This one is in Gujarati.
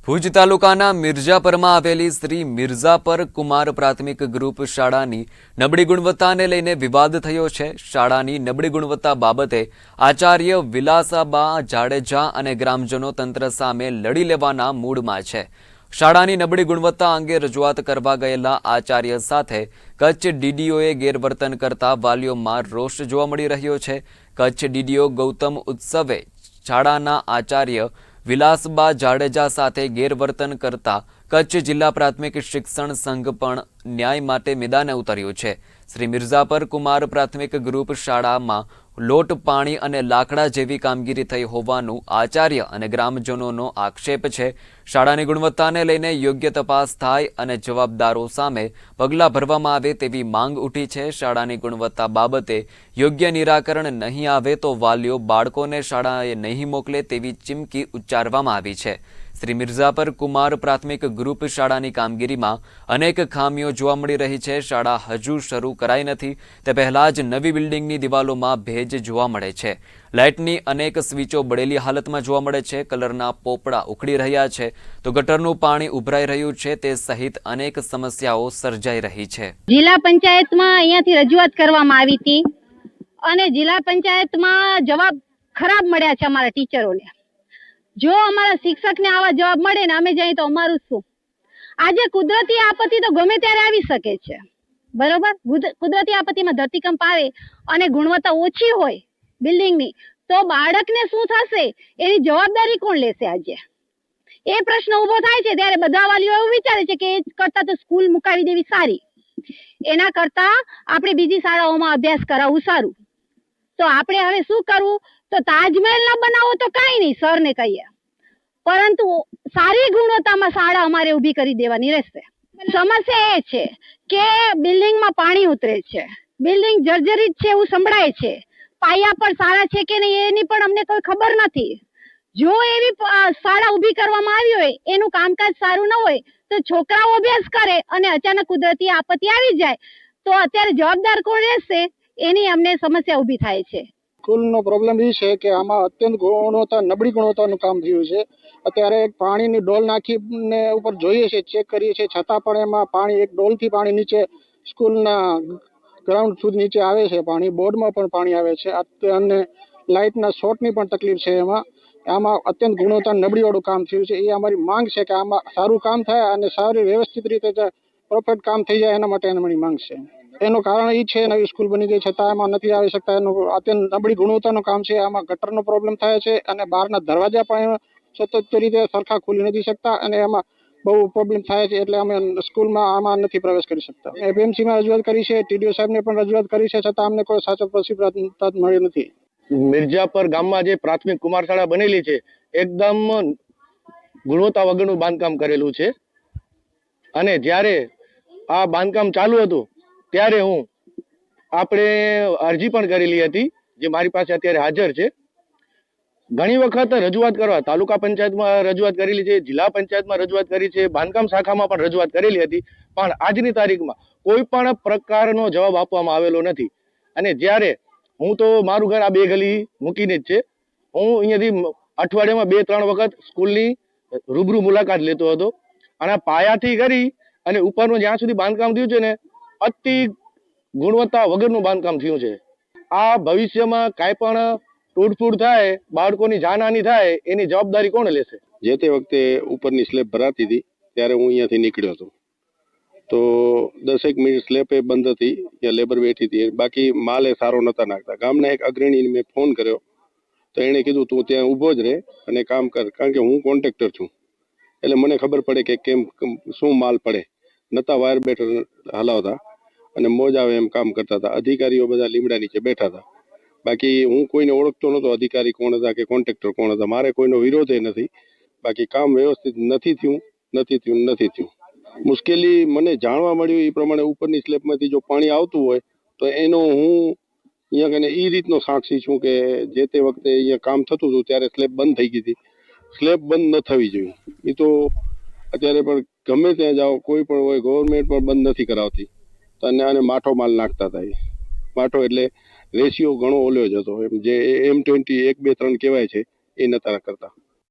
ભુજ તાલુકાના મિર્જાપરમાં આવેલી શ્રી મિર્ઝાપર કુમાર પ્રાથમિક ગ્રુપ શાળાની નબળી ગુણવત્તાને લઈને વિવાદ થયો છે। શાળાની નબળી ગુણવત્તા બાબતે આચાર્ય વિલાસાબા જાડેજા અને ગ્રામજનો તંત્ર સામે લડી લેવાના મૂડમાં છે। શાળાની નબળી ગુણવત્તા અંગે રજૂઆત કરવા ગયેલા આચાર્ય સાથે કચ્છ ડીડીઓએ ગેરવર્તન કરતા વાલીઓમાં રોષ જોવા મળી રહ્યો છે। કચ્છ ડીડીઓ ગૌતમ ઉત્સવે શાળાના આચાર્ય વિલાસબા જાડેજા સાથે ગેરવર્તન કરતા કચ્છ જિલ્લા પ્રાથમિક શિક્ષણ સંઘ પણ ન્યાય માટે મેદાને ઉતર્યું છે। શ્રી મિર્ઝાપર કુમાર પ્રાથમિક ગ્રુપ શાળામાં લોટ પાણી અને લાકડા જેવી કામગીરી થઈ હોવાનું આચાર્ય અને ગ્રામજનોનો આક્ષેપ છે। શાળાની ગુણવત્તાને લઈને યોગ્ય તપાસ થાય અને જવાબદારો સામે પગલાં ભરવામાં આવે તેવી માંગ ઉઠી છે। શાળાની ગુણવત્તા બાબતે યોગ્ય નિરાકરણ નહીં આવે તો વાલીઓ બાળકોને શાળાએ નહીં મોકલે તેવી ચીમકી ઉચ્ચારવામાં આવી છે। શ્રી મિર્ઝાપર કુમાર પ્રાથમિક ગ્રુપ શાળાની કામગીરીમાં અનેક ખામીઓ જોવા મળી રહી છે। શાળા હજુ શરૂ કરાઈ નથી તે પહેલાં જ નવી બિલ્ડિંગની દિવાલોમાં ભેજ જોવા મળે છે। લાઇટની અનેક સ્વિચો બળેલી હાલતમાં જોવા મળે છે। કલરના પોપડા ઉખડી રહ્યા છે તો ગટરનું પાણી ઉભરાઈ રહ્યું છે તે સહિત અનેક સમસ્યાઓ સર્જાઈ રહી છે। જિલ્લા પંચાયતમાં અહીંયાથી રજૂઆત કરવામાં આવી હતી અને જિલ્લા પંચાયતમાં જવાબ ખરાબ મળ્યા છે અમારા ટીચરોને। જો અમારા શિક્ષકને આવા જવાબ મળે ને અમે જઈએ તો અમારું શું? આજે કુદરતી આપત્તિ તો ગમે ત્યારે આવી શકે છે, બરોબર? કુદરતી આપત્તિમાં ધરતીકંપ આવે અને ગુણવત્તા ઓછી હોય બિલ્ડિંગની તો બાળકને શું થશે એની જવાબદારી કોણ લેશે? આજે એ પ્રશ્ન ઉભો થાય છે ત્યારે બધા વાલીઓ એવું વિચારે છે કે એ કરતા તો સ્કૂલ મુકાવી દેવી સારી, એના કરતા આપણે બીજી શાળાઓમાં અભ્યાસ કરાવવું સારું। તો આપણે હવે શું કરવું? તો તાજમહેલ ના બનાવો તો કઈ નહીં, સરને કહીએ, પરંતુ સારી ગુણવત્તામાં શાળા અમારે ઊભી કરી દેવાની રહેશે। સમસ્યા એ છે કે બિલ્ડિંગમાં પાણી ઉતરે છે, બિલ્ડિંગ જર્જરિત છે એવું સંભળાય છે, પાયા પણ સારા છે કે નહીં એની પણ અમને કોઈ ખબર નથી। જો એવી શાળા ઊભી કરવામાં આવી હોય, એનું કામકાજ સારું ન હોય તો છોકરાઓ અભ્યાસ કરે અને અચાનક કુદરતી આપત્તિ આવી જાય તો અત્યારે જવાબદાર કોણ રહેશે એની અમને સમસ્યા ઊભી થાય છે। સ્કૂલનો પ્રોબ્લેમ એ છે કે આમાં અત્યંત ગુણવત્તા નબળી ગુણવત્તાનું કામ થયું છે। અત્યારે એક પાણીની ડોલ નાખીને ઉપર જોઈએ છે, ચેક કરીએ છીએ, છતાં પણ એમાં પાણી એક ડોલથી પાણી નીચે સ્કૂલના ગ્રાઉન્ડ સુધી નીચે આવે છે, પાણી બોર્ડમાં પણ પાણી આવે છે અને લાઇટના શોર્ટની પણ તકલીફ છે। આમાં અત્યંત ગુણવત્તા નબળીવાળું કામ થયું છે। એ અમારી માંગ છે કે આમાં સારું કામ થાય અને સારી વ્યવસ્થિત રીતે પરફેક્ટ કામ થઈ જાય એના માટે અમારી માંગ છે। એનું કારણ એ છે નવી સ્કૂલ બની ગઈ છતાં એમાં નથી આવી શકતા, એનું અત્યંત નબળી ગુણવત્તાનું કામ છે। આમાં ગટરનો પ્રોબ્લેમ થાય છે અને બહારના દરવાજા પણ સતત રીતે સરખા ખુલી નથી શકતા અને એમાં બહુ પ્રોબ્લેમ થાય છે, એટલે અમે સ્કૂલમાં આમાં નથી પ્રવેશ કરી શકતા। એપીએમસીમાં રજૂઆત કરી છે, ટીડીઓ સાહેબને પણ રજૂઆત કરી છે, છતાં અમને કોઈ સાચો પ્રતિસાદ મળ્યો નથી। મિર્ઝાપર ગામમાં જે પ્રાથમિક કુમાર શાળા બનેલી છે એકદમ ગુણવત્તા વગરનું બાંધકામ કરેલું છે અને જ્યારે આ બાંધકામ ચાલુ હતું ત્યારે આપણે અરજી પણ કરેલી હતી જે મારી પાસે અત્યારે હાજર છે। ઘણી વખત રજૂઆત કરવા તાલુકા પંચાયતમાં રજૂઆત કરેલી છે, જિલ્લા પંચાયતમાં રજૂઆત કરી છે, બાંધકામ શાખામાં પણ રજૂઆત કરેલી હતી, પણ આજની તારીખમાં કોઈ પણ પ્રકારનો જવાબ આપવામાં આવેલો નથી। અને જ્યારે હું તો મારું ઘર આ બે ગલી મૂકીને જ છે, હું અહીંયાથી અઠવાડિયામાં 2-3 વખત સ્કૂલની રૂબરૂ મુલાકાત લેતો હતો અને પાયાથી કરી અને ઉપરનું જ્યાં સુધી બાંધકામ થયું છે ને અતિ ગુણવત્તા વગરનું બાંધકામ થયું છે। આ ભવિષ્યમાં કાંઈ પણ તોડફોડ થાય, બાળકોની જાનહાની થાય એની જવાબદારી કોણ લેશે? જે તે વખતે ઉપરની સ્લેબ ભરાતી હતી ત્યારે હું અહીંયાથી નીકળ્યો હતો તો 10 મિનિટ સ્લેબ એ બંધ હતી, ત્યાં લેબર બેઠી હતી, બાકી માલ એ સારો નહોતા નાખતા। ગામના એક અગ્રણીને મેં ફોન કર્યો તો એણે કીધું તું ત્યાં ઊભો જ રહે અને કામ કર, કારણ કે હું કોન્ટ્રાક્ટર છું એટલે મને ખબર પડે કે કેમ શું માલ પડે। નતા વાયર બેટર હલાવતા અને મોજ આવે એમ કામ કરતા હતા। અધિકારીઓ બધા લીમડા નીચે બેઠા હતા, બાકી હું કોઈને ઓળખતો નહોતો, અધિકારી કોણ હતા કે કોન્ટ્રાક્ટર કોણ હતા, મારે કોઈનો વિરોધ નથી, બાકી કામ વ્યવસ્થિત નથી થયું। મુશ્કેલી મને જાણવા મળ્યું એ પ્રમાણે ઉપરની સ્લેબમાંથી જો પાણી આવતું હોય તો એનો હું અહીંયા કને એ રીતનો સાક્ષી છું કે જે તે વખતે અહીંયા કામ થતું હતું ત્યારે સ્લેબ બંધ થઈ ગઈ હતી। સ્લેબ બંધ ન થવી જોઈએ, એ તો અત્યારે પણ ગમે ત્યાં જાઓ કોઈ પણ હોય, ગવર્મેન્ટ પણ બંધ નથી કરાવતી અને આને માઠો માલ નાખતા હતા। માઠો એટલે રેશિયો ઘણો ઓલ્યો જ હતો, જે M20 1, 2, 3 કહેવાય છે એ નતા કરતા।